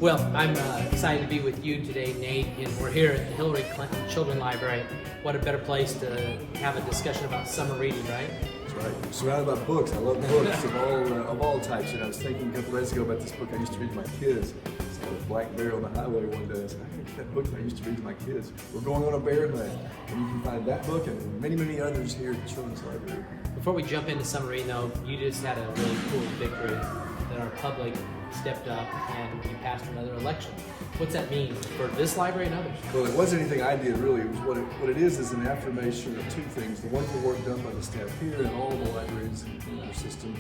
Well, I'm excited to be with you today, Nate, and we're here at the Hillary Clinton Children's Library. What a better place to have a discussion about summer reading, right? That's right. I'm surrounded by books. I love books of all types. I was thinking a couple days ago about this book I used to read to my kids. It's called Black Bear on the Highway one day. I said, I think that book I used to read to my kids. We're going on a bear hunt. And you can find that book and many, many others here at the Children's Library. Before we jump into summer reading, though, you just had a really cool victory that our public stepped up and you passed another election. What's that mean for this library and others? Well, it wasn't anything I did really. It was what it is an affirmation of two things: the wonderful work done by the staff here and all the libraries in our system,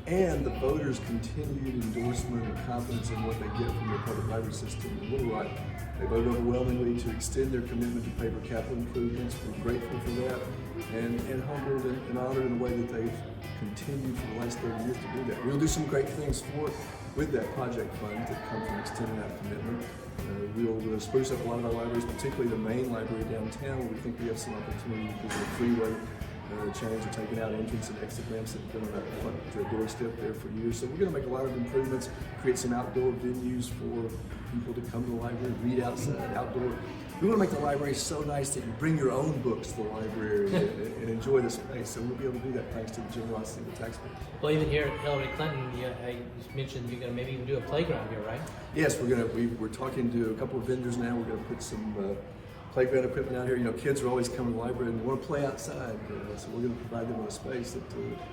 and the voters' continued endorsement and confidence in what they get from their public library system in Little Rock. They voted overwhelmingly to extend their commitment to pay for capital improvements. We're grateful for that, and humbled and honored in a way that they've continued for the last 30 years to do that. We'll do some great things with that project fund that come from extending that commitment. We'll spruce up a lot of our libraries, particularly the main library downtown, where we think we have some opportunity because of the freeway change or taking out entrance and exit ramps that have been on that front doorstep there for years. So we're going to make a lot of improvements, create some outdoor venues for people to come to the library, read outside, outdoor. We want to make the library so nice that you bring your own books to the library and enjoy the space. So we'll be able to do that thanks to the generosity of the taxpayers. Well, even here at Hillary Clinton, you mentioned you're going to maybe even do a playground here, right? Yes, we're talking to a couple of vendors now. We're going to put some playground equipment out here. You know, kids are always coming to the library and they want to play outside. So we're going to provide them with a space that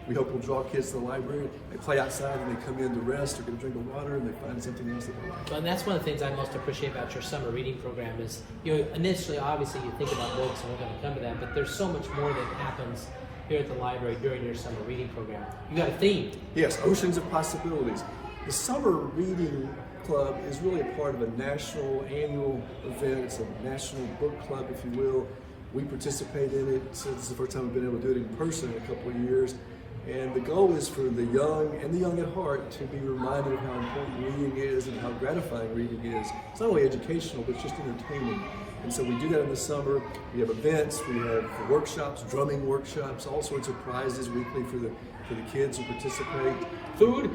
we hope will draw kids to the library. They play outside and they come in to rest or get a drink of water and they find something else that they like. Well, and that's one of the things I most appreciate about your summer reading program is, initially, obviously, you think about books and we're going to come to that, but there's so much more that happens here at the library during your summer reading program. You got a theme. Yes, Oceans of Possibilities. The summer reading club is really a part of a national annual event. It's a national book club, if you will. We participate in it. So this is the first time we've been able to do it in person in a couple of years. And the goal is for the young and the young at heart to be reminded of how important reading is and how gratifying reading is. It's not only educational, but it's just entertaining. And so we do that in the summer. We have events, we have workshops, drumming workshops, all sorts of prizes weekly for the kids who participate. Food,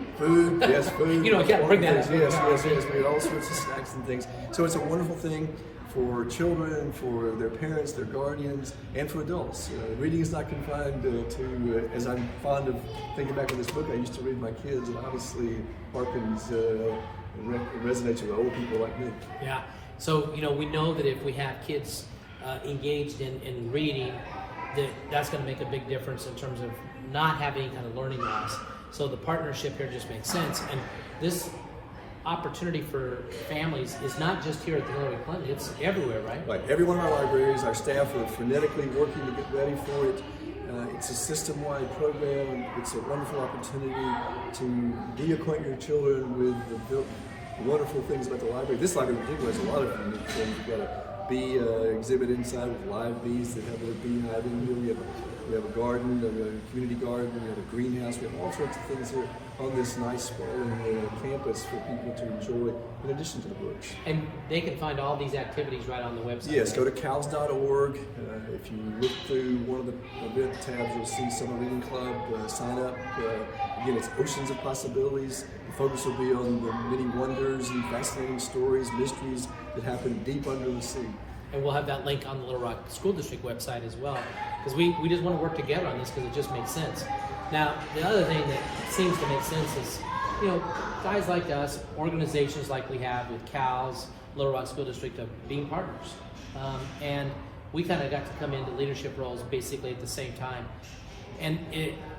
yes, food. You can't bring that up. Yes. We have all sorts of snacks and things. So it's a wonderful thing for children, for their parents, their guardians, and for adults. Reading is not confined to, as I'm fond of thinking back on this book I used to read to my kids, and obviously harkens and resonates with old people like me. Yeah. So, we know that if we have kids engaged in reading, that's going to make a big difference in terms of not having any kind of learning loss. So the partnership here just makes sense. And this opportunity for families is not just here at the Hillary Clinton, it's everywhere, right? Right. Every one of our libraries, our staff are frenetically working to get ready for it. It's a system-wide program. It's a wonderful opportunity to reacquaint your children with the wonderful things about the library. This library in particular has a lot of unique things. We've got a bee exhibit inside with live bees that have a beehive in here. We have a garden, a community garden, we have a greenhouse. We have all sorts of things here on this nice sprawling campus for people to enjoy in addition to the books. And they can find all these activities right on the website. Yes, go to CALS.org. If you look through one of the event tabs, you'll see Summer Reading Club. Sign up. Again, it's Oceans of Possibilities. The focus will be on the many wonders and fascinating stories, mysteries that happen deep under the sea. And we'll have that link on the Little Rock School District website as well, because we just want to work together on this because it just makes sense. Now, the other thing that seems to make sense is, guys like us, organizations like we have with CALS, Little Rock School District, of being partners. And we kind of got to come into leadership roles basically at the same time. And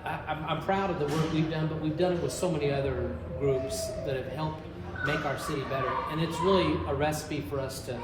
I'm proud of the work we've done, but we've done it with so many other groups that have helped make our city better. And it's really a recipe for us to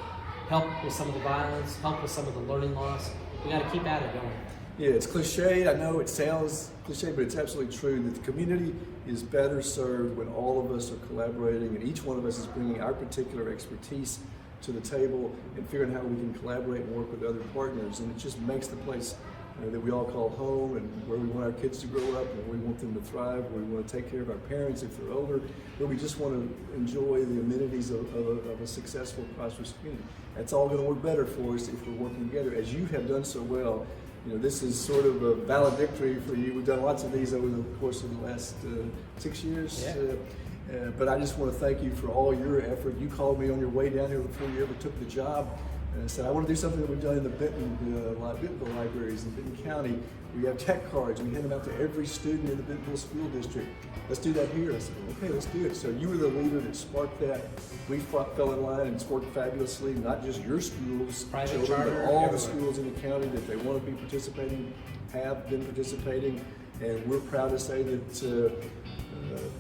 help with some of the violence, help with some of the learning loss. We got to keep at it, don't we? Yeah, it's cliche. I know it sounds cliche, but it's absolutely true that the community is better served when all of us are collaborating and each one of us is bringing our particular expertise to the table and figuring out how we can collaborate and work with other partners. And it just makes the place that we all call home, and where we want our kids to grow up, and where we want them to thrive, where we want to take care of our parents if they're older, where we just want to enjoy the amenities of a successful, prosperous community. That's all going to work better for us if we're working together, as you have done so well this is sort of a valedictory for you. We've done lots of these over the course of the last 6 years. Yeah. But I just want to thank you for all your effort. You called me on your way down here before you ever took the job and said, I want to do something that we've done in the Bentonville libraries in Benton County. We have tech cards. We hand them out to every student in the Bentonville School District. Let's do that here. I said, okay, let's do it. So you were the leader that sparked that. We fell in line and it's worked fabulously, not just your school's Private children, charter, but all everywhere. the schools in the county that they want to be participating, have been participating. And we're proud to say that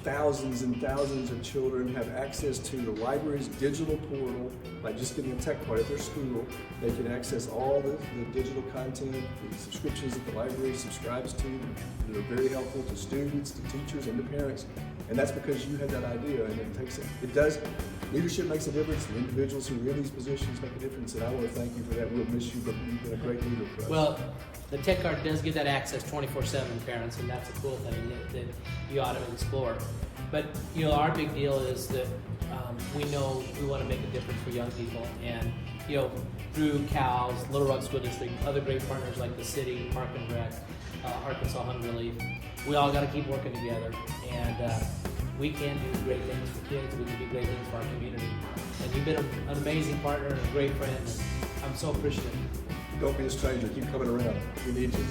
thousands and thousands of children have access to the library's digital portal by just getting a tech card at their school. They can access all the digital content, the subscriptions that the library subscribes to that are very helpful to students, to teachers, and to parents. And that's because you had that idea, and it does. Leadership makes a difference. The individuals who are in these positions make a difference, and I want to thank you for that. We'll miss you, but you've been a great leader for us. Well, the tech card does give that access 24/7 to parents, and that's a cool thing that you ought to explore. But our big deal is that we know we want to make a difference for young people, and through CALS, Little Rock School District, other great partners like the city, Park and Rec, Arkansas Hunger Relief, we all got to keep working together, and we can do great things for kids. We can do great things for our community, and you've been an amazing partner and a great friend. And I'm so appreciative. Don't be a stranger. Keep coming around. We need you.